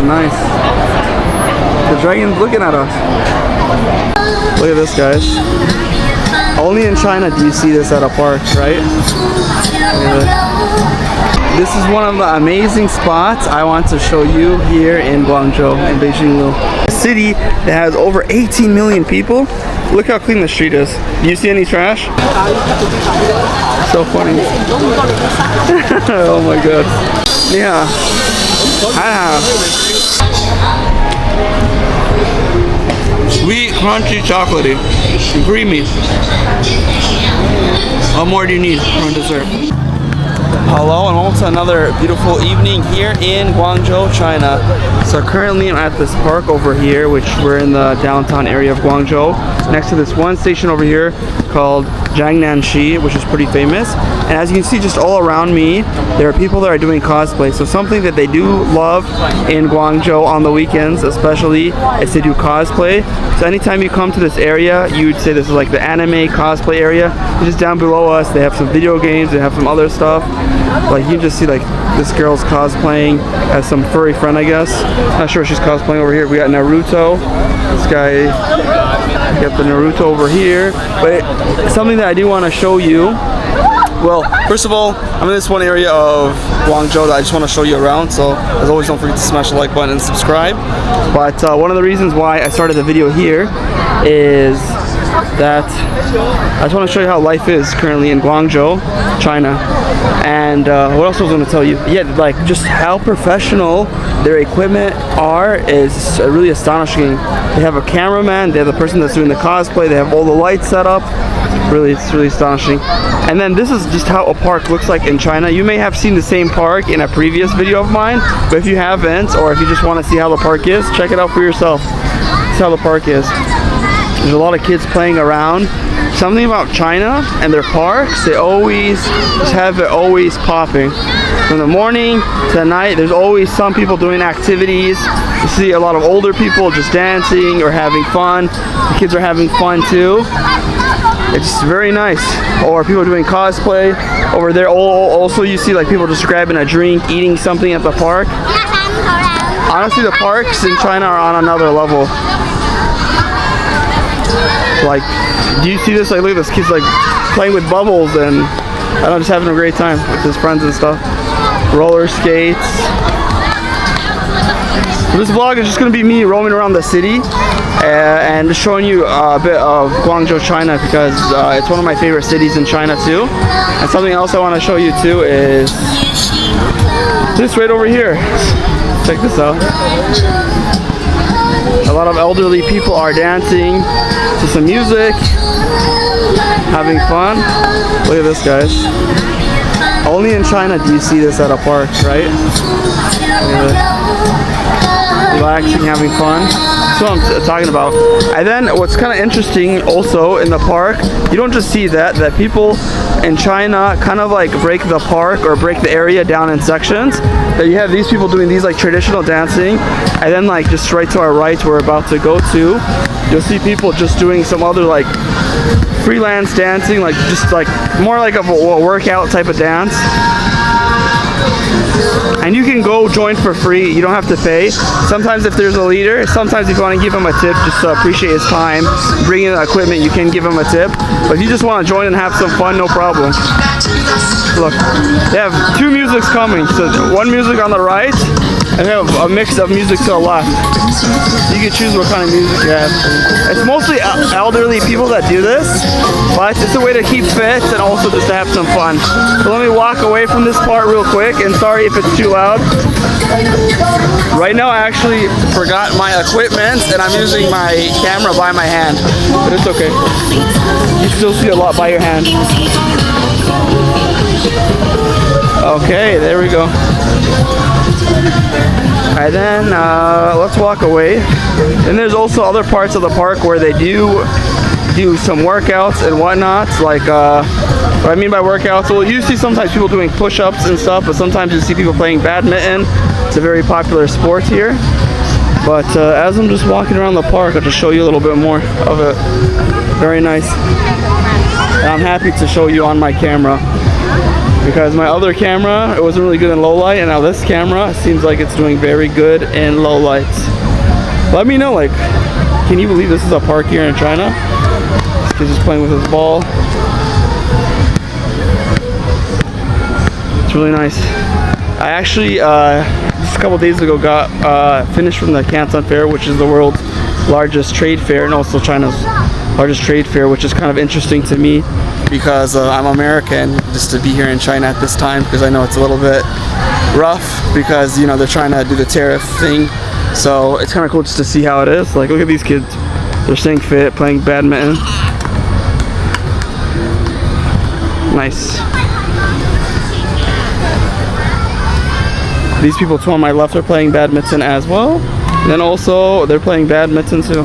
nice. The dragon's looking at us. Look at this, guys. Only in China do you see this at a park, right? This is one of the amazing spots I want to show you here in Guangzhou, in Beijing Road. A city that has over 18 million people. Look how clean the street is. Do you see any trash? So funny. Oh my god. Yeah. Sweet, crunchy, chocolatey, creamy. What more do you need for dessert? Hello and welcome to another beautiful evening here in Guangzhou, China. So currently I'm at this park over here, which we're in the downtown area of Guangzhou, next to this one station over here called Jiangnanxi, which is pretty famous. And as you can see just all around me, there are people that are doing cosplay. So something that they do love in Guangzhou on the weekends especially is to do cosplay. So anytime you come to this area, you would say this is like the anime cosplay area. Just down below us, they have some video games, they have some other stuff. Like you just see like this girl's cosplaying as some furry friend, I guess. Not sure what she's cosplaying over here. We got Naruto. This guy, we got the Naruto over here. But something that I do want to show you. Well, first of all, I'm in this one area of Guangzhou that I just want to show you around. So as always, don't forget to smash the like button and subscribe. But one of the reasons why I started the video here is that I just want to show you how life is currently in Guangzhou, China. And what else was I going to tell you? Yeah, like just how professional their equipment is really astonishing. They have a cameraman, they have the person that's doing the cosplay, they have all the lights set up. Really, it's really astonishing. And then this is just how a park looks like in China. You may have seen the same park in a previous video of mine, but if you haven't, or if you just want to see how the park is, check it out for yourself. This is how the park is. There's a lot of kids playing around. Something about China and their parks, they always just have it always popping. From the morning to the night, there's always some people doing activities. You see a lot of older people just dancing or having fun. The kids are having fun too. It's very nice. Or people doing cosplay. Over there also you see like people just grabbing a drink, eating something at the park. Honestly, the parks in China are on another level. Like, do you see this? Like, look at this kid's like playing with bubbles and I don't know, just having a great time with his friends and stuff. Roller skates. So this vlog is just gonna be me roaming around the city and just showing you a bit of Guangzhou, China, because it's one of my favorite cities in China too. And something else I want to show you too is this right over here. Check this out. A lot of elderly people are dancing to some music, having fun. Look at this, guys. Only in China do you see this at a park, right? Relaxing, having fun. That's what I'm talking about. And then what's kind of interesting also in the park, you don't just see that people in China kind of like break the park or break the area down in sections. That you have these people doing these like traditional dancing, and then like just right to our right we're about to go to, you'll see people just doing some other like freelance dancing, like just like more like a workout type of dance. And you can go join for free, you don't have to pay. Sometimes if there's a leader, sometimes if you want to give him a tip just to appreciate his time, bring in the equipment, you can give him a tip. But if you just want to join and have some fun, no problem. Look, they have two musics coming. So one music on the right, and they have a mix of music to the left. You can choose what kind of music you have. It's mostly elderly people that do this, but it's a way to keep fit and also just to have some fun. So let me walk away from this part real quick, and sorry if it's too loud. Right now I actually forgot my equipment and I'm using my camera by my hand, but it's okay. You still see a lot by your hand. Okay, there we go. And then let's walk away. And there's also other parts of the park where they do some workouts and whatnot. Like what I mean by workouts, well, you see sometimes people doing push-ups and stuff, but sometimes you see people playing badminton. It's a very popular sport here. But as I'm just walking around the park, I'll just show you a little bit more of it. Very nice. And I'm happy to show you on my camera. because my other camera, it wasn't really good in low light, and now this camera seems like it's doing very good in low lights. Let me know, like, can you believe this is a park here in China? This kid's just playing with his ball. It's really nice. I actually just a couple days ago got finished from the Canton Fair, which is the world's largest trade fair, and also China's largest trade fair, which is kind of interesting to me because I'm American, just to be here in China at this time, because I know it's a little bit rough because, you know, they're trying to do the tariff thing. So it's kind of cool just to see how it is. Like, look at these kids, they're staying fit, playing badminton. Nice. These people too on my left are playing badminton as well. And then also they're playing badminton too.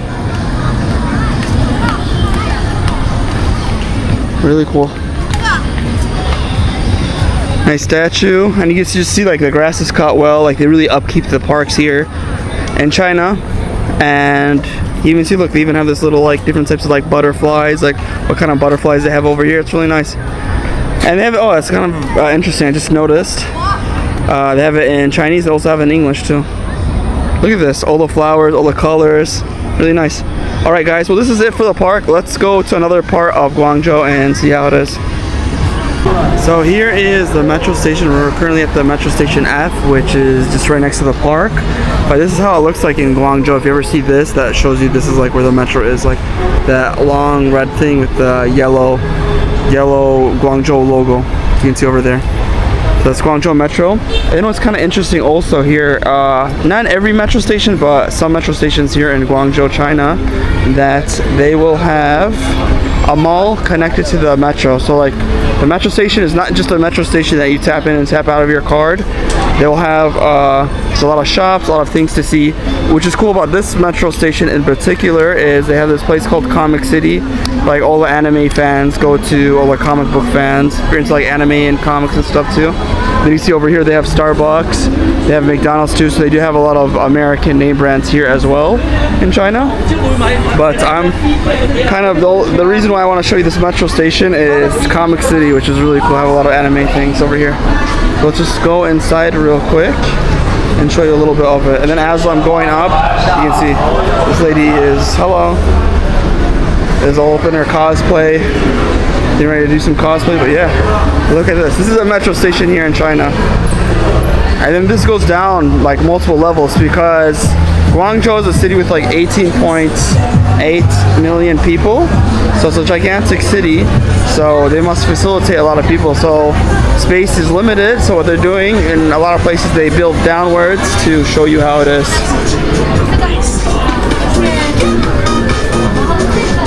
Really cool. Nice statue. And you can just see like the grass is cut well. Like they really upkeep the parks here in China. And you even see, look, they even have this little like different types of like butterflies. Like what kind of butterflies they have over here. It's really nice. And they have, oh, it's kind of interesting. I just noticed. They have it in Chinese, they also have it in English too. Look at this, all the flowers, all the colors, really nice. Alright guys, well this is it for the park. Let's go to another part of Guangzhou and see how it is. So here is the metro station. We're currently at the metro station F, which is just right next to the park. But this is how it looks like in Guangzhou. If you ever see this, that shows you this is like where the metro is, like that long red thing with the yellow Guangzhou logo. You can see over there. That's Guangzhou Metro. And what's kind of interesting also here, not every metro station, but some metro stations here in Guangzhou, China, that they will have a mall connected to the metro. So like the metro station is not just a metro station that you tap in and tap out of your card. They'll have a lot of shops, a lot of things to see. Which is cool about this metro station in particular is they have this place called Comic City. Like all the anime fans go to, all the comic book fans. If you're into like anime and comics and stuff too. Then you see over here they have Starbucks, they have McDonald's too, so they do have a lot of American name brands here as well in China. But I'm kind of, the reason why I want to show you this metro station is Comic City, which is really cool. I have a lot of anime things over here. So let's just go inside real quick and show you a little bit of it. And then as I'm going up, you can see this lady is, hello, is all up in her cosplay. Getting ready to do some cosplay, but yeah, look at this. This is a metro station here in China. And then this goes down like multiple levels because Guangzhou is a city with like 18.8 million people. So it's a gigantic city. So they must facilitate a lot of people. So space is limited. So what they're doing in a lot of places, they build downwards to show you how it is.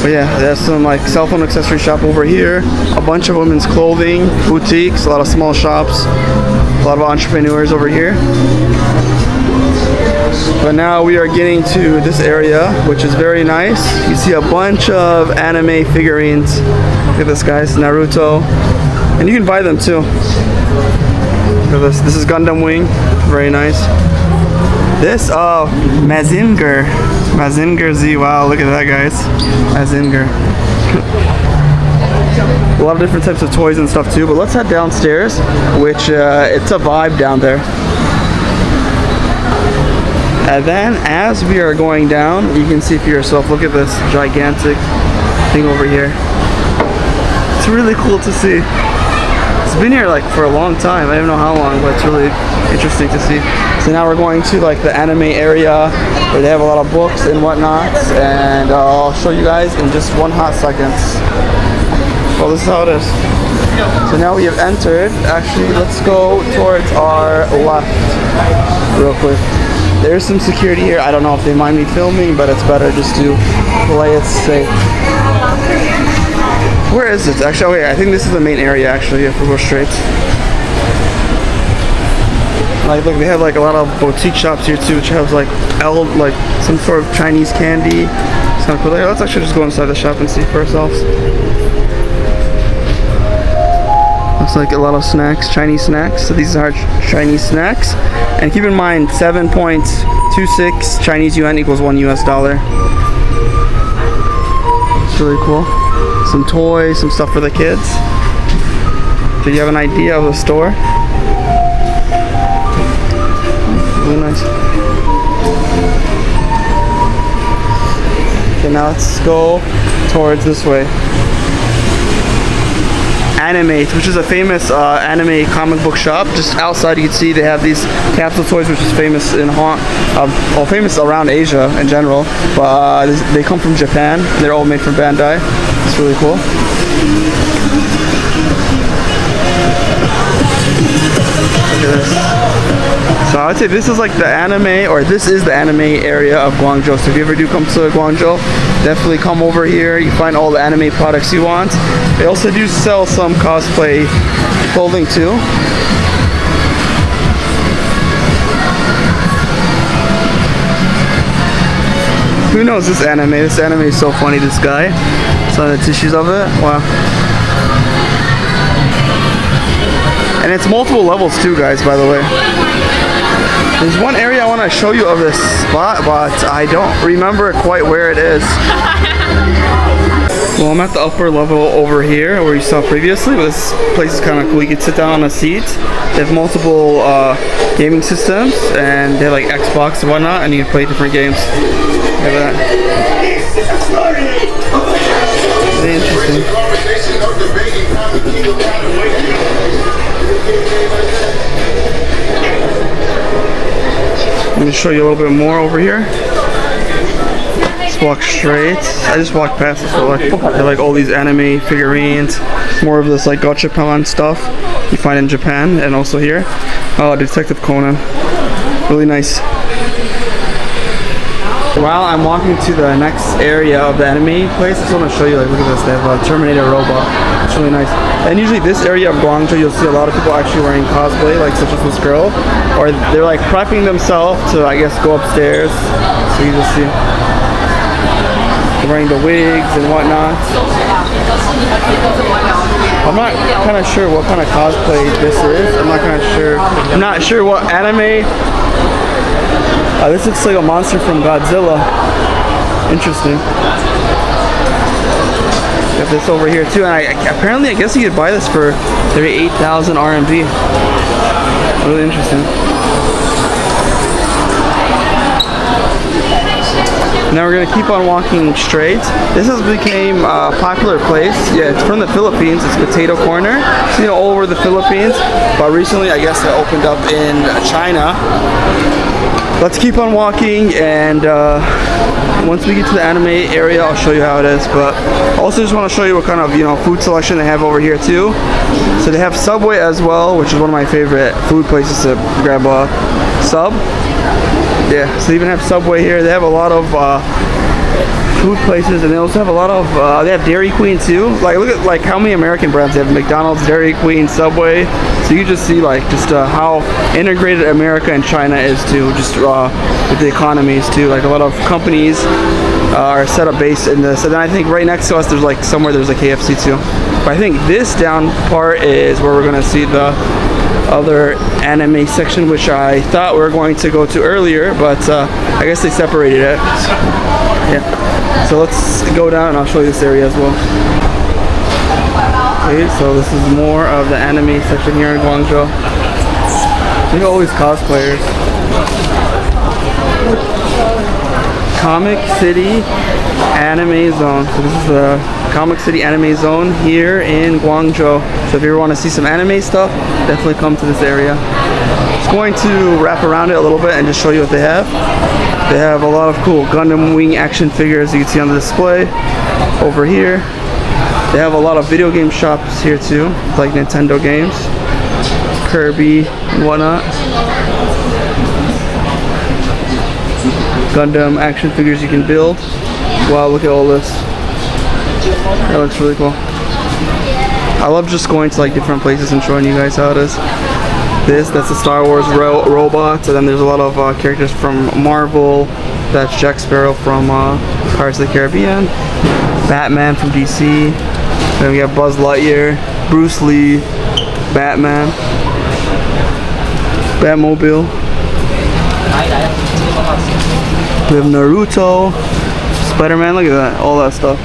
But yeah, there's some like cell phone accessory shop over here, a bunch of women's clothing, boutiques, a lot of small shops, a lot of entrepreneurs over here. But now we are getting to this area, which is very nice. You see a bunch of anime figurines. Look at this, guys, Naruto. And you can buy them too. Look at this. This is Gundam Wing, very nice. This, Mazinger Z, wow, look at that, guys. Mazinger. A lot of different types of toys and stuff too, but let's head downstairs, which it's a vibe down there. And then as we are going down, you can see for yourself, look at this gigantic thing over here. It's really cool to see. It's been here like for a long time. I don't know how long, but it's really interesting to see. So now we're going to like the anime area where they have a lot of books and whatnot, and I'll show you guys in just one hot second. Well, this is how it is. So now we have entered. Actually, let's go towards our left real quick. There's some security here. I don't know if they mind me filming, but it's better just to play it safe. Where is it? Actually, okay, I think this is the main area actually, if we go straight. Like, look, they have like a lot of boutique shops here too, which have like some sort of Chinese candy. It's kind of cool. Let's actually just go inside the shop and see for ourselves. Looks like a lot of snacks, Chinese snacks. So these are Chinese snacks. And keep in mind, 7.26 Chinese yuan equals $1 US. It's really cool. Some toys, some stuff for the kids. Do you have an idea of the store? Really nice. Okay, now let's go towards this way. Animate, which is a famous anime comic book shop. Just outside you can see they have these capsule toys, which is famous in famous around Asia in general. But they come from Japan. They're all made from Bandai. It's really cool. Look at this. So I would say this is like the anime, or this is the anime area of Guangzhou. So if you ever do come to Guangzhou, definitely come over here. You find all the anime products you want. They also do sell some cosplay clothing too. Who knows this anime? This anime is so funny, this guy. Some of the tissues of it. Wow. And it's multiple levels too, guys, by the way. There's one area I want to show you of this spot, but I don't remember quite where it is. Well, I'm at the upper level over here where you saw previously, but this place is kind of cool. You can sit down on a seat. They have multiple gaming systems, and they have like Xbox and whatnot, and you can play different games. Look at that. Very interesting. Let me show you a little bit more over here. Just walk straight. I just walked past this. So like, they're like all these anime figurines, more of this like gachapon stuff you find in Japan and also here. Oh, Detective Conan, really nice. While I'm walking to the next area of the anime place, I just want to show you, like, look at this, they have a Terminator robot. It's really nice. And usually this area of Guangzhou, you'll see a lot of people actually wearing cosplay, like such as this girl. Or they're like prepping themselves to, I guess, go upstairs. So you just see they're wearing the wigs and whatnot. I'm not kind of sure what kind of cosplay this is. I'm not sure what anime. This looks like a monster from Godzilla. Interesting. Got this over here too, and apparently I guess you could buy this for 38,000 RMB. Really interesting. Now we're gonna keep on walking straight. This has become a popular place. Yeah, it's from the Philippines. It's Potato Corner. It's, you know, all over the Philippines, but recently I guess it opened up in China. Let's keep on walking, and once we get to the anime area, I'll show you how it is. But also just want to show you what kind of, you know, food selection they have over here too. So they have Subway as well, which is one of my favorite food places to grab a sub. Yeah, so they even have Subway here. They have a lot of food places, and they also have a lot of they have Dairy Queen too. Like, look at like how many American brands they have: McDonald's, Dairy Queen, Subway. So you just see like just how integrated America and China is too, just with the economies too. Like a lot of companies are set up based in this. And then I think right next to us there's like somewhere there's a KFC too. But I think this down part is where we're gonna see the other anime section, which I thought we were going to go to earlier, but I guess they separated it. Yeah. So let's go down and I'll show you this area as well. Okay, so this is more of the anime section here in Guangzhou. Look at all these cosplayers. Comic City Anime Zone. So this is the Comic City Anime Zone here in Guangzhou. So if you ever want to see some anime stuff, definitely come to this area. Just going to wrap around it a little bit and just show you what they have. They have a lot of cool Gundam Wing action figures you can see on the display over here. They have a lot of video game shops here too, like Nintendo games, Kirby and whatnot. Gundam action figures you can build. Wow, look at all this. That looks really cool. I love just going to like different places and showing you guys how it is. That's the Star Wars robot, and then there's a lot of characters from Marvel. That's Jack Sparrow from Pirates of the Caribbean, Batman from DC. Then we have Buzz Lightyear, Bruce Lee, Batman, Batmobile. We have Naruto, Spider-Man, look at that, all that stuff.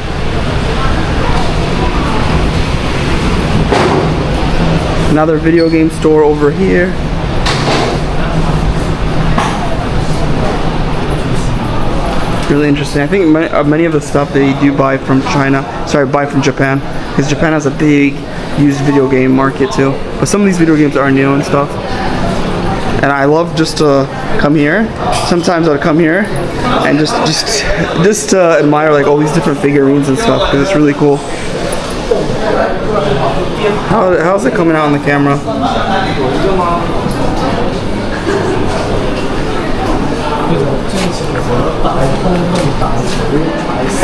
Another video game store over here. Really interesting. I think many of the stuff they do buy from buy from Japan, because Japan has a big used video game market too. But some of these video games are new and stuff. And I love just to come here. Sometimes I'll come here and just to admire like all these different figurines and stuff, because it's really cool. How's it coming out on the camera?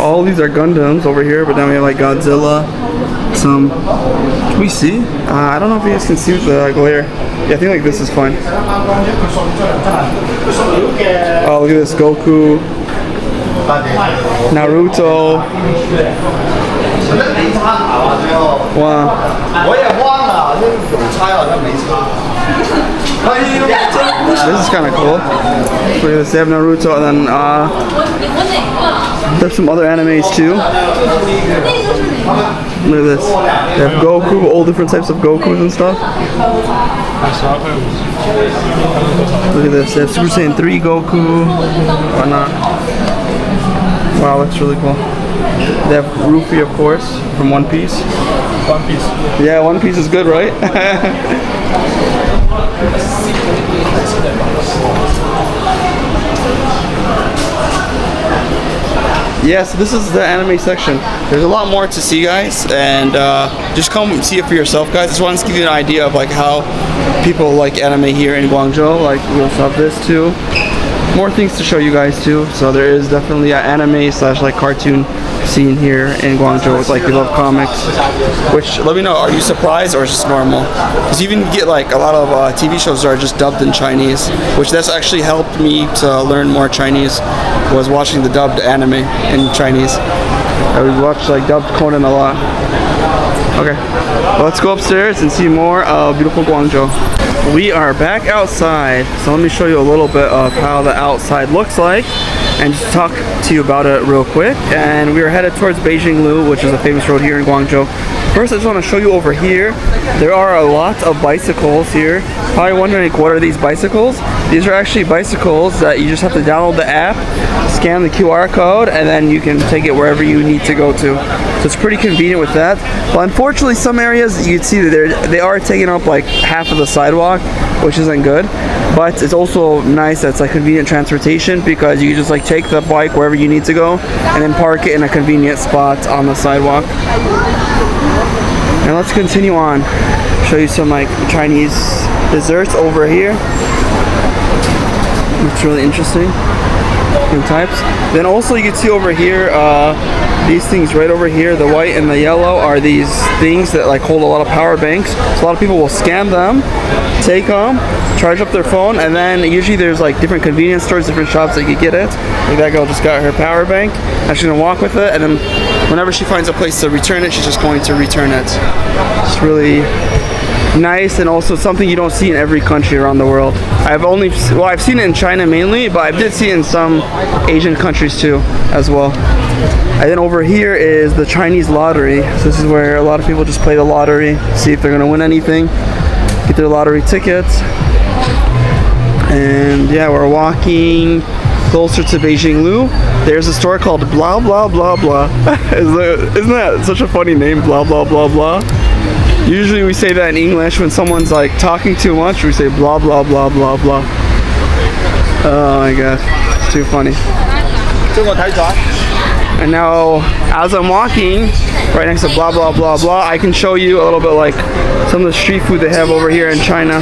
All these are Gundams over here, but then we have like Godzilla. Some. Can we see? I don't know if you guys can see with the glare. Yeah, I think like this is fine. Oh, look at this Goku, Naruto. Wow. This is kind of cool. Look at this. They have Naruto, and then there's some other animes too. Look at this. They have Goku, all different types of Gokus and stuff. Look at this. They have Super Saiyan 3 Goku. Whatnot. Wow, that's really cool. They have Rufy, of course, from One Piece. One Piece. Yeah, One Piece is good, right? Yeah, so this is the anime section. There's a lot more to see, guys, and just come see it for yourself, guys. I just wanted to give you an idea of like how people like anime here in Guangzhou. Like we also have this too. More things to show you guys too. So there is definitely an anime / like cartoon scene here in Guangzhou. It's like we love comics. Which, let me know, are you surprised or just normal? Because you even get like a lot of TV shows that are just dubbed in Chinese, which that's actually helped me to learn more Chinese, was watching the dubbed anime in Chinese. I would watch like dubbed Conan a lot. Okay, well, let's go upstairs and see more of beautiful Guangzhou. We are back outside, so let me show you a little bit of how the outside looks like and just talk to you about it real quick. And we are headed towards Beijing Road, which is a famous road here in Guangzhou. First, I just want to show you over here. There are a lot of bicycles here. Probably wondering, what are these bicycles? These are actually bicycles that you just have to download the app, scan the QR code, and then you can take it wherever you need to go to. So it's pretty convenient with that. But unfortunately, some areas you can see that they are taking up like half of the sidewalk, which isn't good. But it's also nice that it's like convenient transportation, because you can just like take the bike wherever you need to go and then park it in a convenient spot on the sidewalk. And let's continue on. Show you some like Chinese desserts over here. It's really interesting. Different types. Then also you can see over here, these things right over here, the white and the yellow, are these things that like hold a lot of power banks. So a lot of people will scan them, take them, charge up their phone, and then usually there's like different convenience stores, different shops that you get it. Like that girl just got her power bank, and she's gonna walk with it, and then whenever she finds a place to return it, she's just going to return it. It's really nice, and also something you don't see in every country around the world. I've seen it in China mainly, but I did see it in some Asian countries too as well. And then over here is the Chinese lottery. So this is where a lot of people just play the lottery, see if they're gonna win anything, get their lottery tickets. And yeah, we're walking closer to Beijing Lu. There's a store called Blah Blah Blah Blah. Isn't that such a funny name, Blah Blah Blah Blah? Usually we say that in English when someone's like talking too much. We say blah blah blah blah blah. Oh my gosh, it's too funny. And now, as I'm walking right next to blah blah blah blah, I can show you a little bit like some of the street food they have over here in China.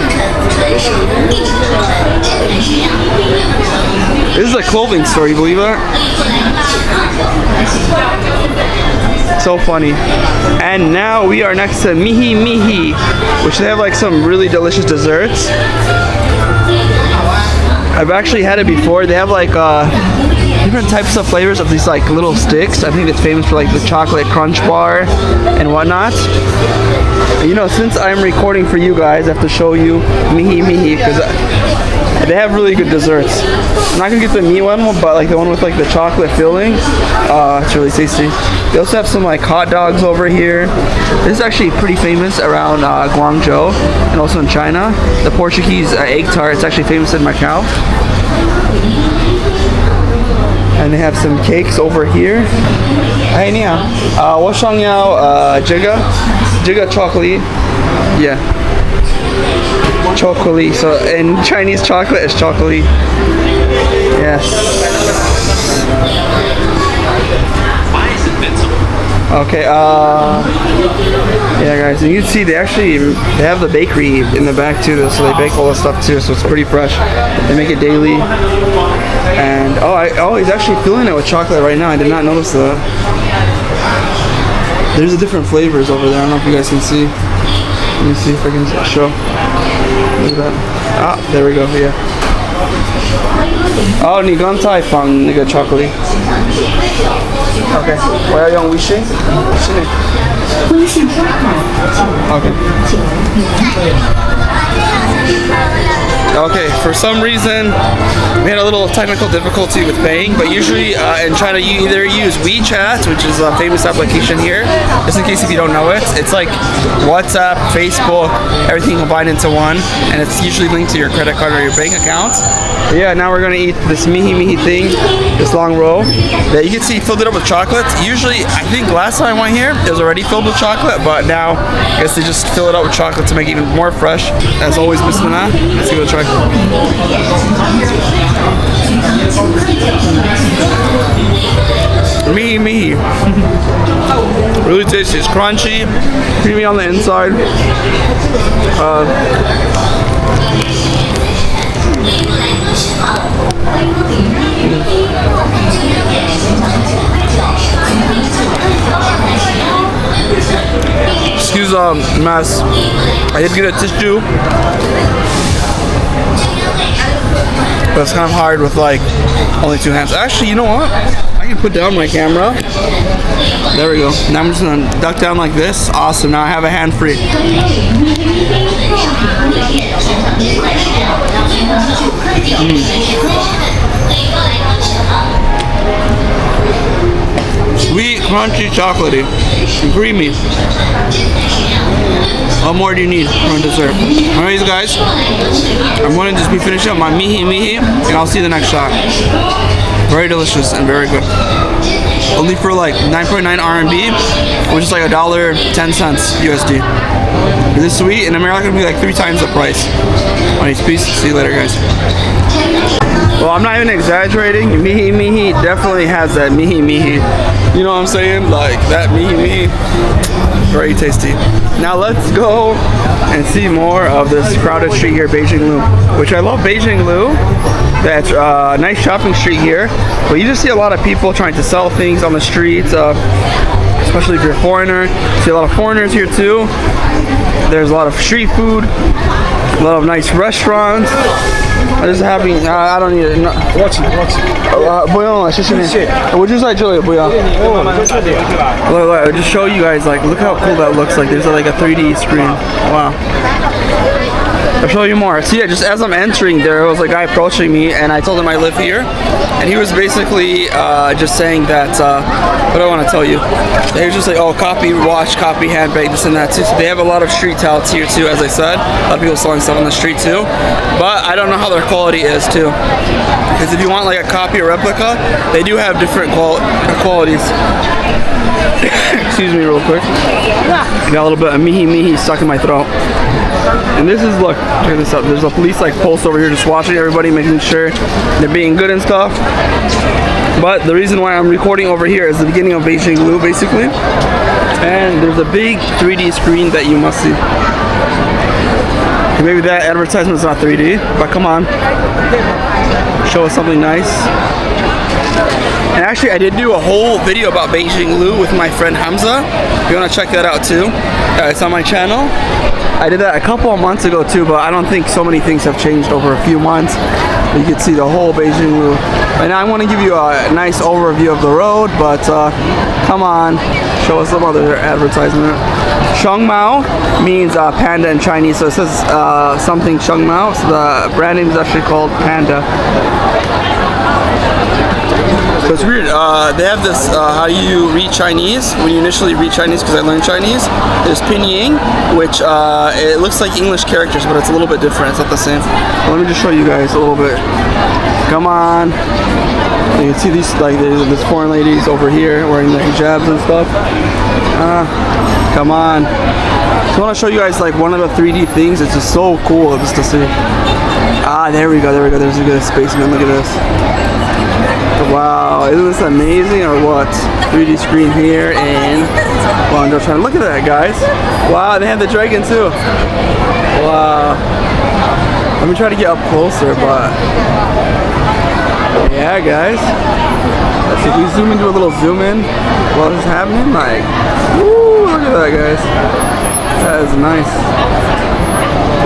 This is a clothing store, you believe that? So funny. And now we are next to Mihi Mihi, which they have like some really delicious desserts. I've actually had it before. They have like different types of flavors of these like little sticks. I think it's famous for like the chocolate crunch bar and whatnot. You know, since I'm recording for you guys, I have to show you Mihi Mihi, because They have really good desserts. I'm not gonna get the meat one, but like the one with like the chocolate filling. It's really tasty. They also have some like hot dogs over here. This is actually pretty famous around Guangzhou and also in China. The Portuguese egg tart. It's actually famous in Macau. And they have some cakes over here. Hey, 你好，我想要这个 chocolate. Yeah. Chocolate. So in Chinese, chocolate is chocolate. Yes. Okay. Yeah, guys. And you can see they have the bakery in the back too, so they bake all the stuff too. So it's pretty fresh. They make it daily. And he's actually filling it with chocolate right now. I did not notice that. There's different flavors over there. I don't know if you guys can see. Let me see if I can show. Look at that. Ah, there we go. Yeah. Oh, 你刚才放那个巧克力。Okay. 我要用微信。微信刷卡。Okay. Okay, for some reason, we had a little technical difficulty with paying, but usually in China you either use WeChat, which is a famous application here, just in case if you don't know it. It's like WhatsApp, Facebook, everything combined into one, and it's usually linked to your credit card or your bank account. But yeah, now we're gonna eat this mihi thing, this long roll that you can see filled it up with chocolate. Usually, I think last time I went here, it was already filled with chocolate, but now I guess they just fill it up with chocolate to make it even more fresh. As always, bismillah. Let's give it a try. Mihi. Really tasty. It's crunchy, creamy on the inside. Excuse mess. I did get a tissue, but it's kind of hard with like only two hands. Actually, you know what? I can put down my camera. There we go. Now I'm just gonna duck down like this. Awesome. Now I have a hand free. Sweet, crunchy, chocolatey, and creamy. What more do you need for a dessert? Alright, guys, I'm going to just be finishing up my mihi, and I'll see you in the next shot. Very delicious and very good. Only for like 9.9 RMB, which is like $1.10 USD. This sweet in America it'll be like 3 times the price. Alright, peace. See you later, guys. Well, I'm not even exaggerating. Mihi definitely has that mihi. You know what I'm saying? Like that mihi. Very tasty. Now let's go and see more of this crowded street here, Beijing Lu, which I love Beijing Lu. That's a nice shopping street here, but you just see a lot of people trying to sell things on the streets, especially if you're a foreigner. You see a lot of foreigners here too. There's a lot of street food, a lot of nice restaurants. I'm just having, I don't need it. No. 不用了，谢谢你。我就在这里，不要。Look, I'll just show you guys, like, look how cool that looks like. There's like a 3D screen. Wow. I'll show you more. So yeah, just as I'm entering, there was a guy approaching me, and I told him I live here, and he was basically just saying that, what do I want to tell you? He was just like, oh, copy watch, copy handbag, this and that too. So they have a lot of street touts here too, as I said. A lot of people selling stuff on the street too, but I don't know how their quality is too. Because if you want like a copy or replica, they do have different qualities. Excuse me real quick. I got a little bit of mihi stuck in my throat. And this is, look, check this out. There's a police like post over here just watching everybody, making sure they're being good and stuff. But the reason why I'm recording over here is the beginning of Beijing Lu, basically. And there's a big 3D screen that you must see. Maybe that advertisement's not 3D, but come on. Show us something nice. And actually, I did do a whole video about Beijing Lu with my friend Hamza. If you want to check that out too, it's on my channel. I did that a couple of months ago too, but I don't think so many things have changed over a few months. You can see the whole Beijing Road. And I want to give you a nice overview of the road, but come on, show us some other advertisement. Shengmao means panda in Chinese, so it says something Shengmao, so the brand name is actually called Panda. So it's weird, they have this, how you read Chinese, when you initially read Chinese, because I learned Chinese, there's pinyin, which it looks like English characters, but it's a little bit different, it's not the same. Well, let me just show you guys a little bit. Come on. You can see these, like, there's foreign ladies over here wearing the hijabs and stuff. Come on. So I want to show you guys like one of the 3D things. It's just so cool just to see. There we go. There's a good spaceman. Look at this. Wow, isn't this amazing or what? 3D screen here in Guangzhou China. Look at that, guys. Wow, they have the dragon too. Wow. Let me try to get up closer, but yeah, guys. Let's see if we zoom in, do a little zoom in. What is happening? Like, woo, look at that, guys. That is nice.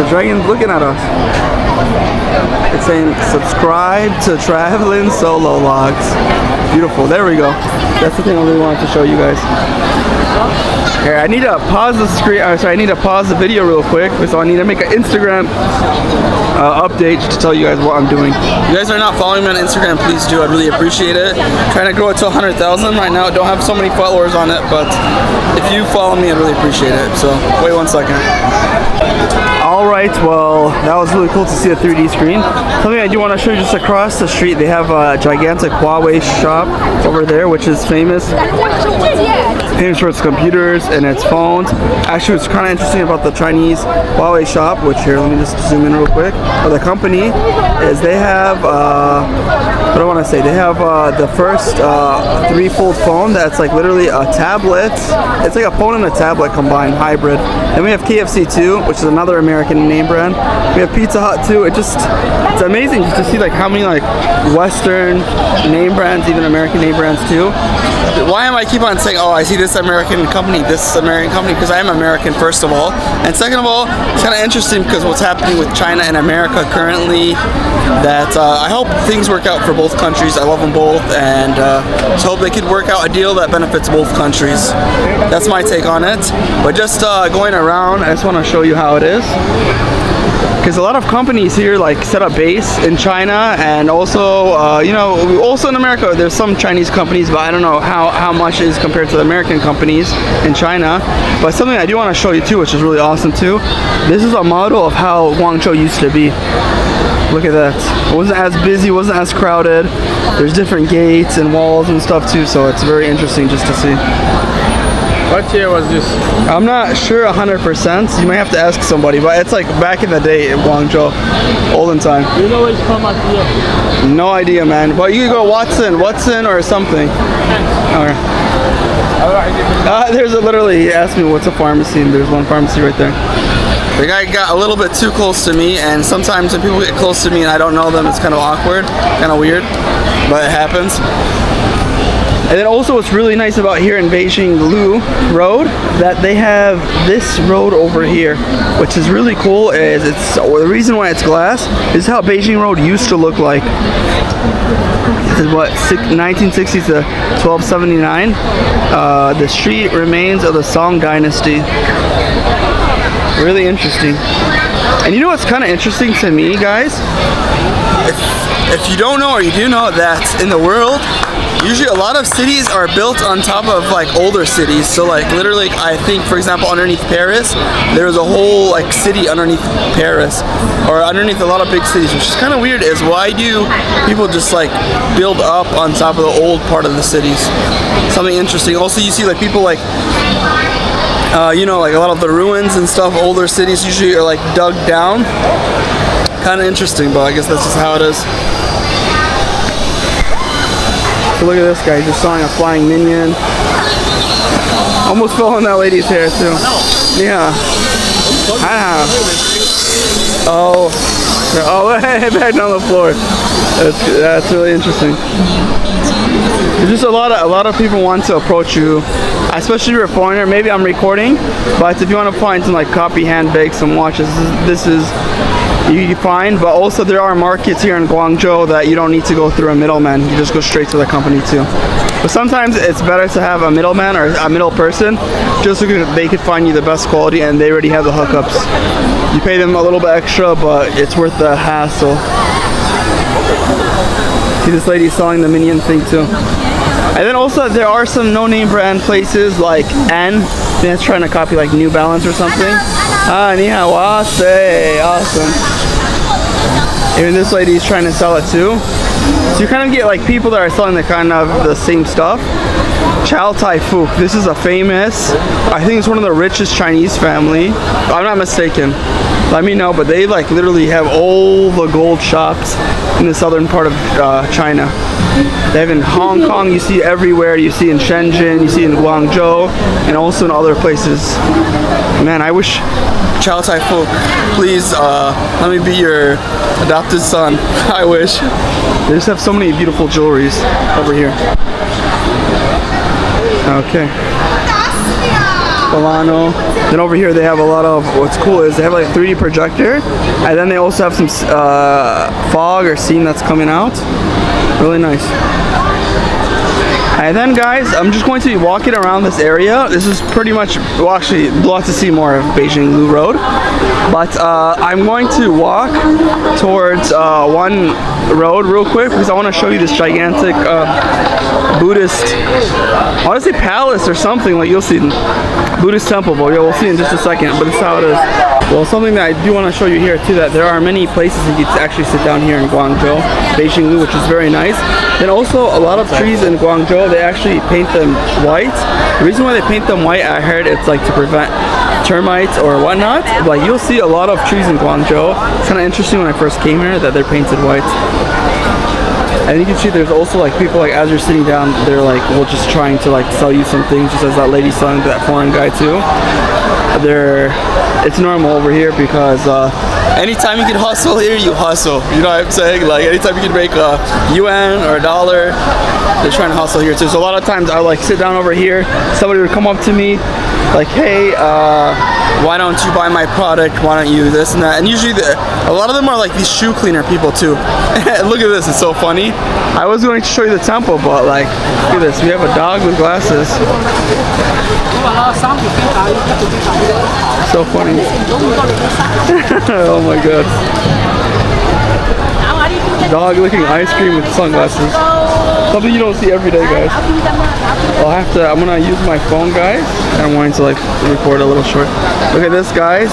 The dragon's looking at us. It's saying subscribe to Traveling Solo Logs. Beautiful. There we go. That's the thing I really wanted to show you guys. Here, I need to pause the screen. I need to pause the video real quick. So I need to make an Instagram update to tell you guys what I'm doing. If you guys are not following me on Instagram, please do. I'd really appreciate it. Trying to grow it to 100,000 right now. Don't have so many followers on it, but if you follow me, I'd really appreciate it. So wait 1 second. Alright, well, that was really cool to see a 3D screen. Something I do want to show you, just across the street, they have a gigantic Huawei shop over there, which is famous for its computers and its phones. Actually, what's kind of interesting about the Chinese Huawei shop, which here, let me just zoom in real quick, or the company, is they have, what do I want to say, they have the first three-fold phone that's like literally a tablet. It's like a phone and a tablet combined, hybrid. Then we have KFC too, which is another American name brand. We have Pizza Hut too. It's amazing just to see like how many like Western name brands, even American name brands too. Why am I keep on saying, oh, I see this American company, because I am American, first of all. And second of all, it's kind of interesting because what's happening with China and America currently, that I hope things work out for both countries. I love them both, and just hope they could work out a deal that benefits both countries. That's my take on it. But just going around, I just want to show you how it is. Because a lot of companies here like set up base in China, and also you know, also in America there's some Chinese companies, but I don't know how much is compared to the American companies in China. But something I do want to show you too, which is really awesome too. This is a model of how Guangzhou used to be. Look at that. It wasn't as busy, wasn't as crowded. There's different gates and walls and stuff too, so it's very interesting just to see. What year was this? I'm not sure 100%. You might have to ask somebody, but it's like back in the day in Guangzhou, olden time. You know which pharmacy? No idea, man. But you could go Watson or something. Alright. There's literally, he asked me what's a pharmacy, and there's one pharmacy right there. The guy got a little bit too close to me, and sometimes when people get close to me and I don't know them, it's kind of awkward, kind of weird, but it happens. And then also what's really nice about here in Beijing Road, that they have this road over here, which is really cool. Is it's the reason why it's glass is how Beijing Road used to look like. This is what 1960 to 1279. The street remains of the Song Dynasty. Really interesting. And you know what's kind of interesting to me, guys? If you don't know, or you do know, that in the world, usually a lot of cities are built on top of like older cities. So like literally, I think for example underneath Paris, there's a whole like city underneath Paris, or underneath a lot of big cities, which is kind of weird. Is why do people just like build up on top of the old part of the cities? Something interesting. Also, you see like people like you know, like a lot of the ruins and stuff, older cities usually are like dug down. Kind of interesting, but I guess that's just how it is. So look at this guy, just sawing a flying minion. Almost fell on that lady's hair too. Yeah. Oh, hey, back down the floor. That's really interesting. There's just a lot of people want to approach you, especially if you're a foreigner. Maybe I'm recording, but if you want to find some like copy handbags, some watches, this is you find, but also there are markets here in Guangzhou that you don't need to go through a middleman. You just go straight to the company too. But sometimes it's better to have a middleman or a middle person just so they could find you the best quality and they already have the hookups. You pay them a little bit extra, but it's worth the hassle. See, this lady's selling the Minion thing too. And then also there are some no-name brand places like N. I think that's trying to copy like New Balance or something. Ah, ni hao, awesome. Even this lady is trying to sell it too. So you kind of get like people that are selling the kind of the same stuff. Chow Tai Fook. This is a famous, I think it's one of the richest Chinese family. If I'm not mistaken. Let me know, but they like literally have all the gold shops in the southern part of China. They have in Hong Kong, you see everywhere. You see in Shenzhen, you see in Guangzhou, and also in other places. Man, I wish Chow Tai Fook, please let me be your adopted son. I wish. They just have so many beautiful jewelries over here. Okay. Milano. Then over here they have a lot of, what's cool is they have like a 3D projector, and then they also have some fog or scene that's coming out. Really nice. And then guys, I'm just going to be walking around this area. This is pretty much, well actually, lots to see more of Beijing Road. But I'm going to walk towards one road real quick because I want to show you this gigantic Buddhist, I want to say palace or something, like you'll see. Buddhist temple, but yeah, we'll see in just a second, but this is how it is. Well, something that I do want to show you here too, that there are many places that you can actually sit down here in Guangzhou, Beijing, which is very nice. Then also a lot of trees in Guangzhou, they actually paint them white. The reason why they paint them white, I heard it's like to prevent termites or whatnot. Like you'll see a lot of trees in Guangzhou. It's kind of interesting when I first came here that they're painted white. And you can see there's also like people like as you're sitting down, they're like, well, just trying to like sell you some things, just as that lady selling to that foreign guy too. It's normal over here because anytime you can hustle here, you hustle. You know what I'm saying? Like anytime you can make a yuan or a dollar, they're trying to hustle here too. So a lot of times I like sit down over here, somebody would come up to me like, hey, why don't you buy my product? Why don't you this and that? And usually a lot of them are like these shoe cleaner people too. Look at this, it's so funny. I was going to show you the temple, but like, look at this, we have a dog with glasses. So funny. Oh my god. Dog licking ice cream with sunglasses. Something you don't see every day, guys. I'm gonna use my phone, guys. And I'm going to like record a little short. Look at this, guys.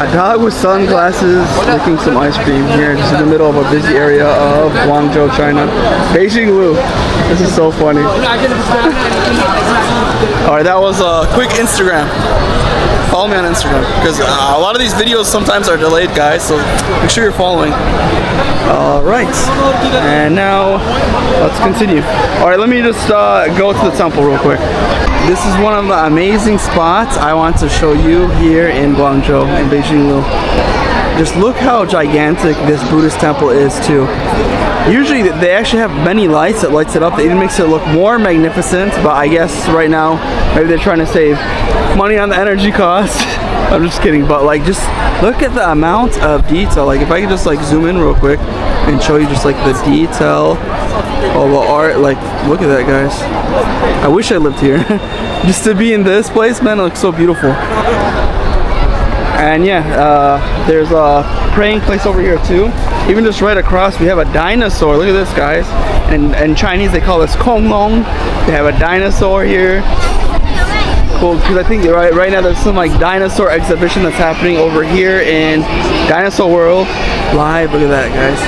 A dog with sunglasses licking some ice cream here just in the middle of a busy area of Guangzhou, China. Beijing Lu. This is so funny. Alright, that was a quick Instagram. Follow me on Instagram because a lot of these videos sometimes are delayed, guys, so make sure you're following. Alright, and now let's continue. Alright, let me just go to the temple real quick. This is one of the amazing spots I want to show you here in Guangzhou, in Beijing Lu. Just look how gigantic this Buddhist temple is too. Usually they actually have many lights that lights it up. It even makes it look more magnificent, but I guess right now maybe they're trying to save money on the energy cost. I'm just kidding, but like just look at the amount of detail. Like if I could just like zoom in real quick and show you just like the detail of the art. Like look at that, guys. I wish I lived here. Just to be in this place, man, it looks so beautiful. And yeah, there's a praying place over here too. Even just right across, we have a dinosaur. Look at this, guys. And in Chinese, they call this Kong Long. They have a dinosaur here. Cool, because I think right now there's some like dinosaur exhibition that's happening over here in Dinosaur World live. Look at that, guys.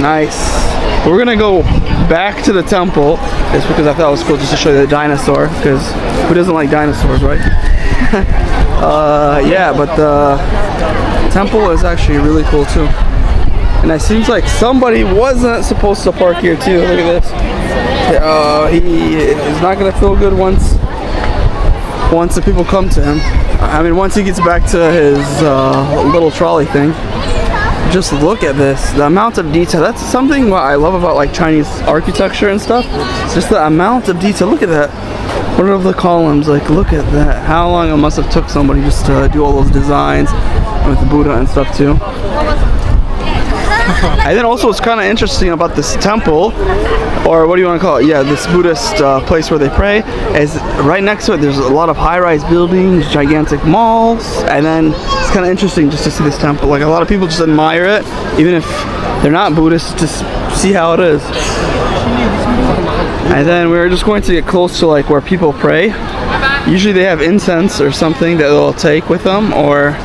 Nice. We're gonna go back to the temple just because I thought it was cool just to show you the dinosaur, because who doesn't like dinosaurs, right? Yeah, but the temple is actually really cool too. And it seems like somebody wasn't supposed to park here too. Look at this. He is not gonna feel good once the people come to him. I mean, once he gets back to his little trolley thing. Just look at this, the amount of detail. That's something what I love about like Chinese architecture and stuff. Just the amount of detail. Look at that. One of the columns, like look at that. How long it must have took somebody just to do all those designs. with the Buddha and stuff too. And then also what's kind of interesting about this temple, or what do you want to call it? Yeah, this Buddhist place where they pray, is right next to it there's a lot of high-rise buildings, gigantic malls, and then it's kind of interesting just to see this temple. Like a lot of people just admire it, even if they're not Buddhist, just see how it is. And then we're just going to get close to like where people pray. Usually they have incense or something that they'll take with them, or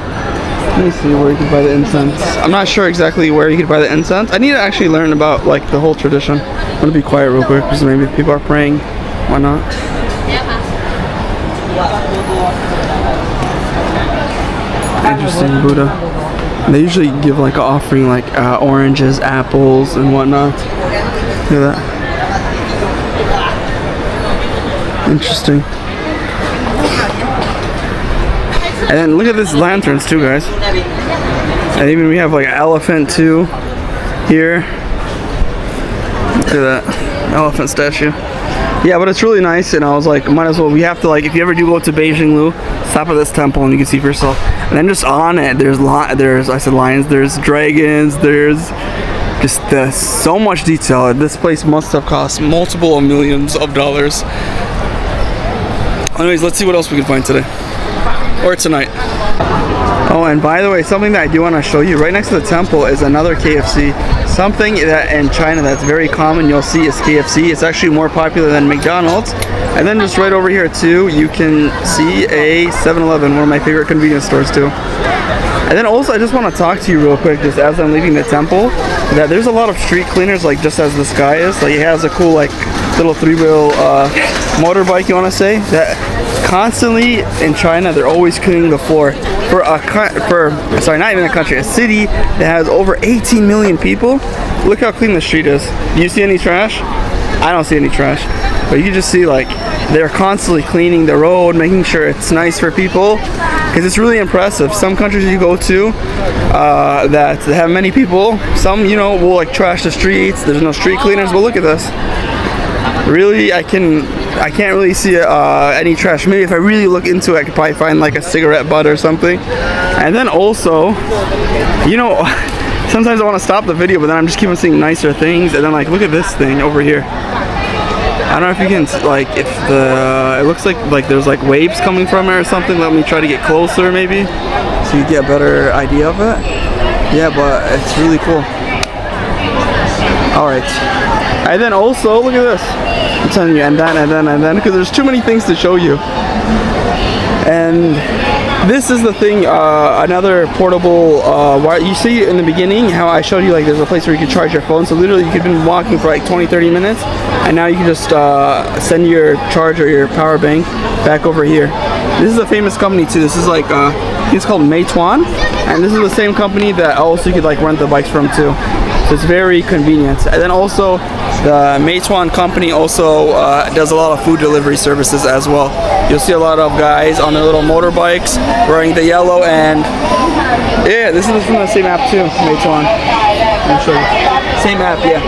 let me see where you can buy the incense. I'm not sure exactly where you can buy the incense. I need to actually learn about like the whole tradition. I'm gonna be quiet real quick because maybe people are praying. Why not? Interesting Buddha. They usually give like an offering like oranges, apples, and whatnot. Look at that. Interesting. And then look at these lanterns too, guys. And even we have like an elephant too here. Look at that elephant statue. Yeah, but it's really nice, and I was like, might as well. We have to like, if you ever do go to Beijing Road, stop at this temple and you can see for yourself. And then just on it, there's I said lions, there's dragons, there's just so much detail. This place must have cost multiple millions of dollars. Anyways, let's see what else we can find today. Or tonight. Oh, and by the way, something that I do want to show you, right next to the temple is another KFC. Something that in China that's very common you'll see is KFC. It's actually more popular than McDonald's. And then just right over here too, you can see a 7-Eleven, one of my favorite convenience stores too. And then also I just want to talk to you real quick, just as I'm leaving the temple, that there's a lot of street cleaners, like just as this guy is. Like he has a cool like little 3-wheel motorbike, you want to say, that constantly in China they're always cleaning the floor. Sorry, not even a country, a city that has over 18 million people. Look how clean the street is. Do you see any trash? I don't see any trash. But you can just see like they're constantly cleaning the road, making sure it's nice for people, because it's really impressive. Some countries you go to that have many people, some will like trash the streets. There's no street cleaners, but look at this. Really, I can't really see any trash. Maybe if I really look into it, I could probably find like a cigarette butt or something. And then also, sometimes I want to stop the video, but then I'm just keeping seeing nicer things. And then like, look at this thing over here. I don't know if you can like, if it looks like there's like waves coming from it or something. Let me try to get closer maybe, so you get a better idea of it. Yeah, but it's really cool. All right. And then also, look at this. I'm telling you, and then, because there's too many things to show you. And this is the thing, another portable, you see in the beginning how I showed you like there's a place where you can charge your phone. So literally you could have been walking for like 20-30 minutes, and now you can just send your charger, your power bank back over here. This is a famous company too. This is like, it's called Meituan, and this is the same company that also you could like rent the bikes from too. So it's very convenient. And then also the Meituan company also does a lot of food delivery services as well. You'll see a lot of guys on their little motorbikes wearing the yellow, and yeah, this is from the same app too, Meituan. Let me show you. Same app, yeah.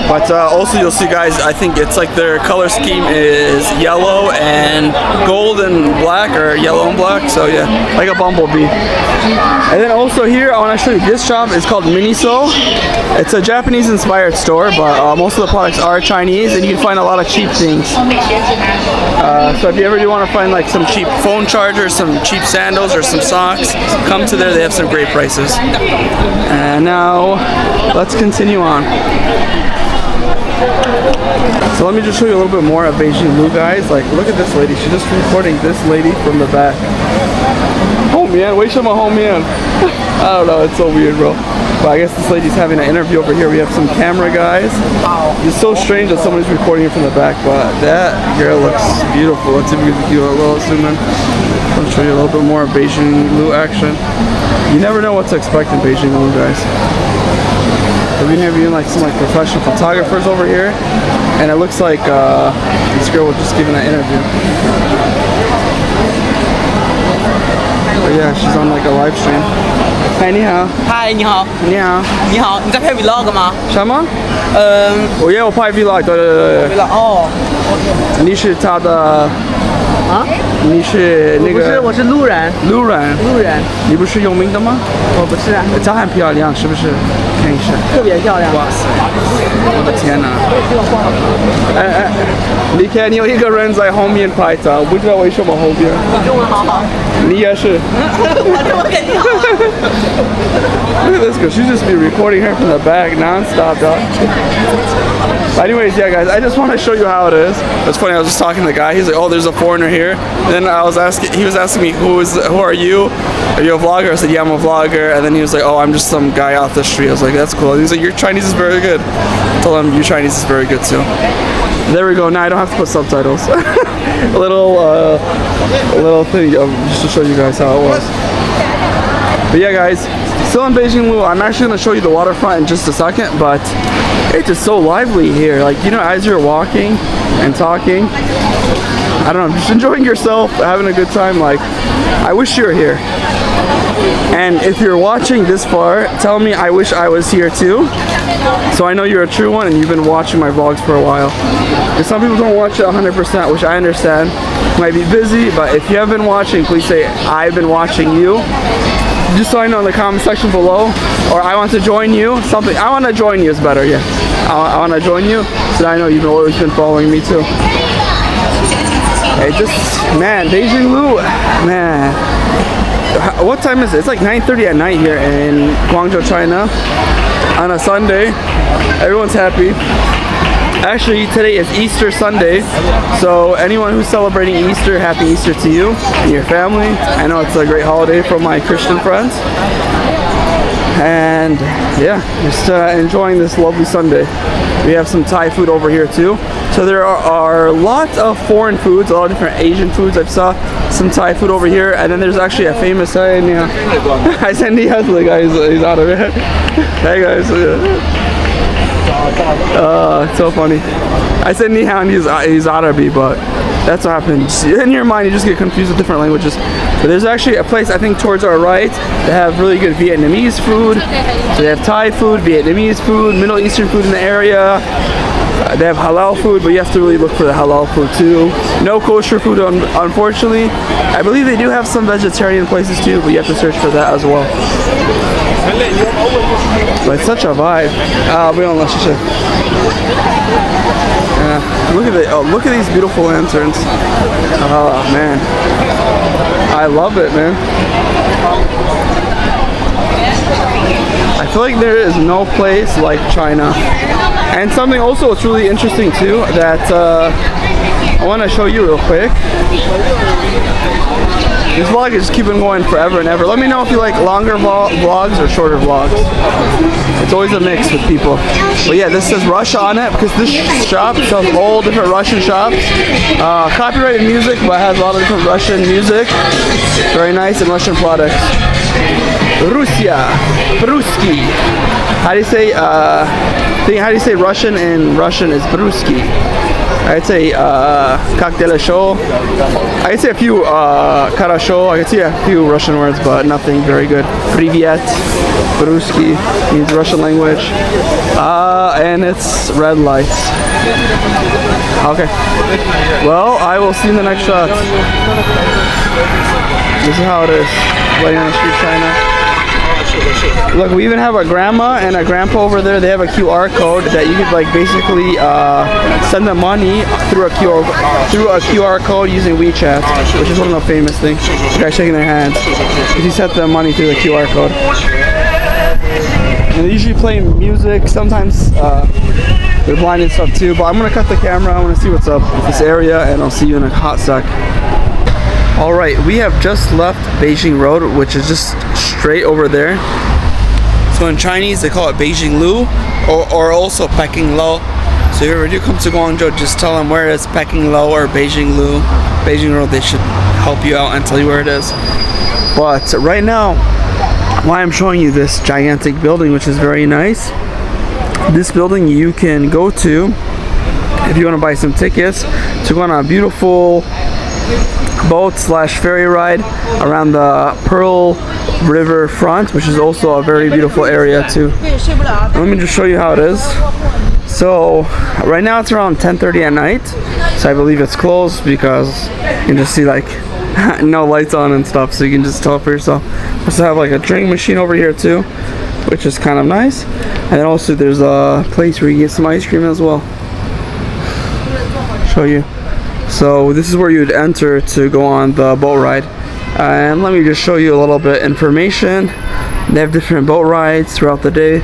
But also you'll see guys, I think it's like their color scheme is yellow and gold and black, or yellow and black, so yeah, like a bumblebee. And then also here I want to show you, this shop is called Miniso. It's a Japanese inspired store, but most of the products are Chinese, and you can find a lot of cheap things. So if you ever do want to find like some cheap phone chargers, some cheap sandals, or some socks, come to there, they have some great prices. And now let's continue on. So let me just show you a little bit more of Beijing Road, guys. Like, look at this lady. She's just recording this lady from the back. Oh man, wait till my home man. I don't know, it's so weird, bro. But I guess this lady's having an interview over here. We have some camera guys. It's so strange that somebody's recording it from the back, but that girl looks beautiful. Let's see if we can do a little zoom in. I'll show you a little bit more of Beijing Road action. You never know what to expect in Beijing Road, guys. We've been interviewing like some like professional photographers over here, and it looks like this girl was just giving an interview. But yeah, she's on like a live stream. Hi, 你好。嗨，你好。你好。你好，你在拍 vlog 吗？什么？我拍 vlog，对。 vlog 哦。你是他的啊，你是那不是，个我是路人，路人，路人，你不是有名的吗？我不是啊，她很漂亮，是不是？看一下。特别漂亮。哇塞！我的天哪！你看，有一个人在后面拍照，我不知道为什么后边。中文好好，你也是。我中文肯定好。Look at this girl. She just be recording her from the back non-stop, dog. But anyways, yeah, guys, I just want to show you how it is. It's funny. I was just talking to the guy. He's like, "Oh, there's a foreigner here." And then he was asking me, "Who are you? Are you a vlogger?" I said, "Yeah, I'm a vlogger." And then he was like, "Oh, I'm just some guy off the street." I was like, "That's cool." And he's like, "Your Chinese is very good." I told him, "Your Chinese is very good too." There we go. Now I don't have to put subtitles. a little thing just to show you guys how it was. But yeah, guys, still in Beijing Road. I'm actually going to show you the waterfront in just a second, but it's just so lively here. Like, you know, as you're walking and talking, I don't know, just enjoying yourself, having a good time. Like, I wish you were here. And if you're watching this far, tell me I wish I was here too. So I know you're a true one and you've been watching my vlogs for a while. Because some people don't watch it 100%, which I understand. You might be busy, but if you have been watching, please say I've been watching you. Just so I know in the comment section below, or I want to join you. Something I want to join you is better. Yeah, I want to join you, so I know you've always been following me too. Hey, just man, Beijing Road, man. What time is it? It's like 9:30 at night here in Guangzhou, China, on a Sunday. Everyone's happy. Actually, today is Easter Sunday, so anyone who's celebrating Easter, happy Easter to you and your family. I know it's a great holiday for my Christian friends. And yeah, just enjoying this lovely Sunday. We have some Thai food over here too. So there are lots of foreign foods, a lot of different Asian foods. I saw some Thai food over here, and then there's actually a famous I said ni hao to the guy, he's out of it. Hey guys. It's so funny. I said ni hao and he's Arabic, but that's what happens. In your mind, you just get confused with different languages. But there's actually a place, I think, towards our right that have really good Vietnamese food. So they have Thai food, Vietnamese food, Middle Eastern food in the area. They have halal food, but you have to really look for the halal food too. No kosher food, unfortunately. I believe they do have some vegetarian places too, but you have to search for that as well. But it's such a vibe. Look at these beautiful lanterns. Oh man, I love it, man. I feel like there is no place like China. And something also that's really interesting too that I want to show you real quick. This vlog is just keeping going forever and ever. Let me know if you like longer vlogs or shorter vlogs. It's always a mix with people. But yeah, this says Russia on it because this shop sells all different Russian shops. Copyrighted music, but has a lot of different Russian music. Very nice, and Russian products. Russia, Bruski. How do you say Russian in Russian is Bruski? I'd say cocktail. I'd say a few karasho. I could see a few Russian words, but nothing very good. Privyet, Ruski means Russian language, and it's red lights. Okay. Well, I will see you in the next shot. This is how it is. Playing on the street, China. Look, we even have a grandma and a grandpa over there. They have a QR code that you could like basically send them money through a QR code using WeChat, which is one of the famous things. The guy shaking their hands because he sent them money through the QR code. And they usually play music. Sometimes they're blind and stuff too. But I'm gonna cut the camera. I want to see what's up with this area, and I'll see you in a hot sec. Alright, we have just left Beijing Road, which is just straight over there. So in Chinese, they call it Beijing Lu, or also Peking Lo. So if you ever do come to Guangzhou, just tell them where it is, Peking Lo or Beijing Lu. Beijing Road, they should help you out and tell you where it is. But right now, why I'm showing you this gigantic building, which is very nice. This building you can go to if you want to buy some tickets to go on a beautiful boat / ferry ride around the Pearl River front, which is also a very beautiful area too. Let me just show you how it is. So So right now it's around 10:30 at night, so I believe it's closed because you can just see like no lights on and stuff, so you can just tell for yourself. Also have like a drink machine over here too, which is kind of nice. And then also there's a place where you get some ice cream as well. Show you. So this is where you would enter to go on the boat ride. And let me just show you a little bit information. They have different boat rides throughout the day.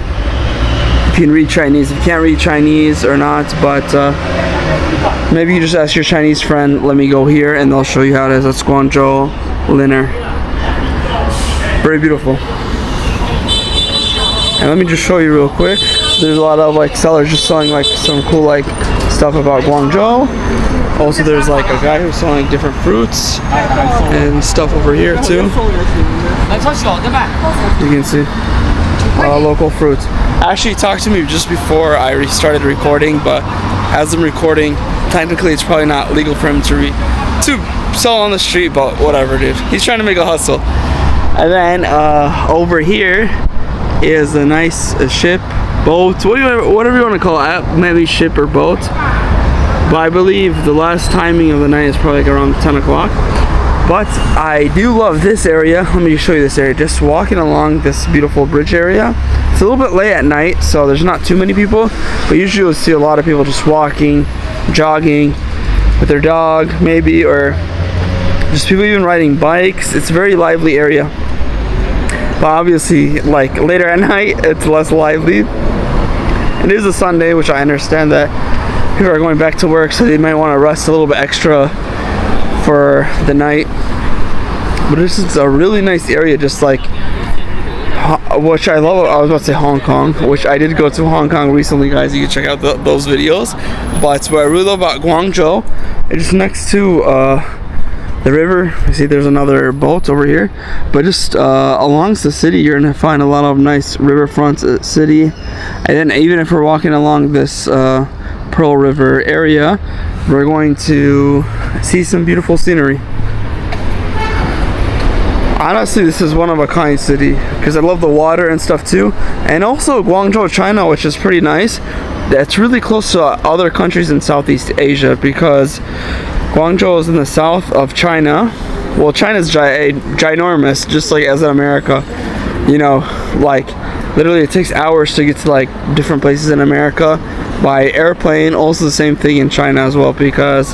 If you can read Chinese, if you can't read Chinese or not, but maybe you just ask your Chinese friend, let me go here, and they'll show you how it is. That's Guangzhou Liner. Very beautiful. And let me just show you real quick. There's a lot of like sellers just selling like some cool like stuff about Guangzhou. Also there's like a guy who's selling different fruits and stuff over here too. You can see local fruits. Actually talked to me just before I started recording, but as I'm recording, technically it's probably not legal for him to sell on the street, but whatever, dude. He's trying to make a hustle. And then over here is a nice ship, boat, whatever you want to call it, maybe ship or boat. But I believe the last timing of the night is probably like around 10 o'clock. But I do love this area. Let me just show you this area. Just walking along this beautiful bridge area. It's a little bit late at night, so there's not too many people, but usually you'll see a lot of people just walking, jogging with their dog maybe, or just people even riding bikes. It's a very lively area. But obviously, like later at night, it's less lively. It is a Sunday, which I understand that people are going back to work, so they might want to rest a little bit extra for the night. But this is a really nice area, just like, which I love. I was about to say Hong Kong, which I did go to Hong Kong recently, guys. You can check out those videos. But what I really love about Guangzhou, it's just next to the river. You see there's another boat over here, but just along the city you're gonna find a lot of nice riverfront city. And then even if we're walking along this Pearl River area, we're going to see some beautiful scenery. Honestly, this is one of a kind city because I love the water and stuff too. And also Guangzhou China, which is pretty nice. That's really close to other countries in Southeast Asia because Guangzhou is in the south of China. Well, China's ginormous, just like as in America. You know, like literally it takes hours to get to like different places in America by airplane. Also the same thing in China as well because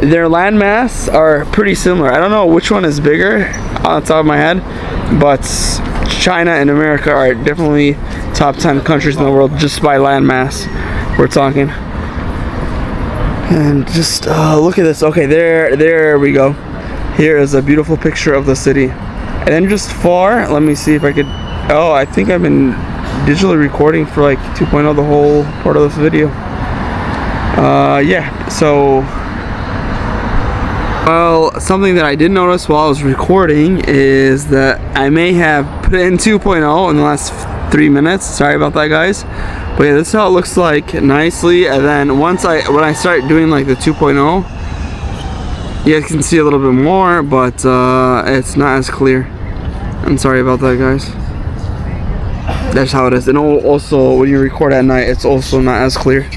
their landmass are pretty similar. I don't know which one is bigger on the top of my head, but China and America are definitely top 10 countries in the world just by landmass. We're talking. And just look at this. Okay, there we go. Here is a beautiful picture of the city. And then just far, let me see if I could. Oh, I think I've been digitally recording for like 2.0 the whole part of this video. Yeah, so well, something that I did notice while I was recording is that I may have put in 2.0 in the last 3 minutes. Sorry about that, guys. But yeah, this is how it looks like nicely. And then when I start doing like the 2.0, you guys can see a little bit more, but it's not as clear. I'm sorry about that, guys. That's how it is. And also when you record at night, it's also not as clear.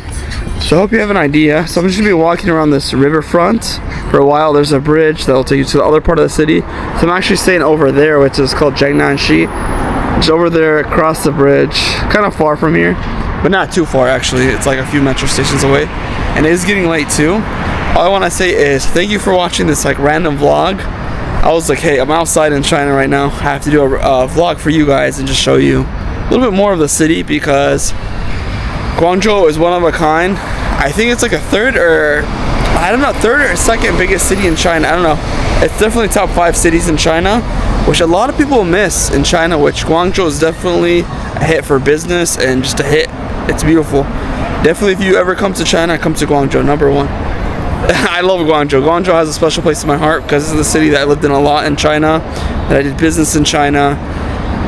So I hope you have an idea. So I'm just gonna be walking around this riverfront for a while. There's a bridge that will take you to the other part of the city. So I'm actually staying over there, which is called Jiangnan. Just over there across the bridge, kind of far from here, but not too far actually. It's like a few metro stations away, and it is getting late too. All I want to say is thank you for watching this like random vlog. I was like, hey, I'm outside in China right now. I have to do a vlog for you guys and just show you a little bit more of the city because Guangzhou is one of a kind. I think it's like a third or second biggest city in China. I don't know. It's definitely top 5 cities in China, which a lot of people miss in China, which Guangzhou is definitely a hit for business and just a hit. It's beautiful. Definitely if you ever come to China, come to Guangzhou, number 1. I love Guangzhou. Guangzhou has a special place in my heart because this is the city that I lived in a lot in China, that I did business in China.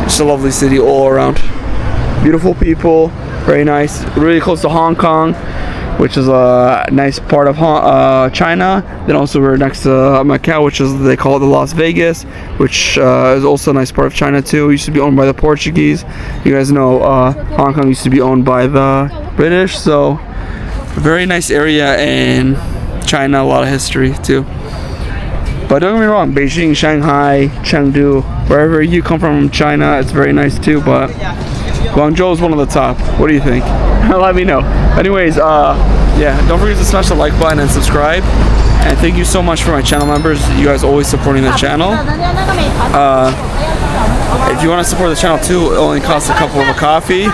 Just a lovely city all around. Beautiful people, very nice. Really close to Hong Kong, which is a nice part of China. Then also we're next to Macau, which is, they call it the Las Vegas, which is also a nice part of China too. It used to be owned by the Portuguese. You guys know Hong Kong used to be owned by the British, so very nice area in China, a lot of history too. But don't get me wrong, Beijing, Shanghai, Chengdu, wherever you come from China, it's very nice too, but Guangzhou is one of the top. What do you think? Let me know. Anyways, yeah, don't forget to smash the like button and subscribe. And thank you so much for my channel members. You guys always supporting the channel. If you want to support the channel too, it only costs a couple of a coffee.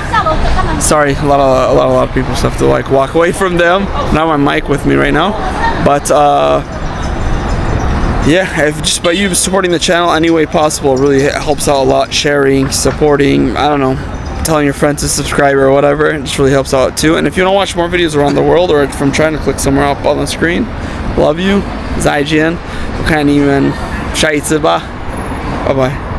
Sorry, a lot of people have to like walk away from them. Not my mic with me right now, but yeah, if just by you supporting the channel any way possible really helps out a lot. Sharing, supporting, I don't know, telling your friends to subscribe or whatever, it just really helps out too. And if you want to watch more videos around the world or from China, click somewhere up on the screen. Love you, 再见，我看你们下一次吧，拜拜。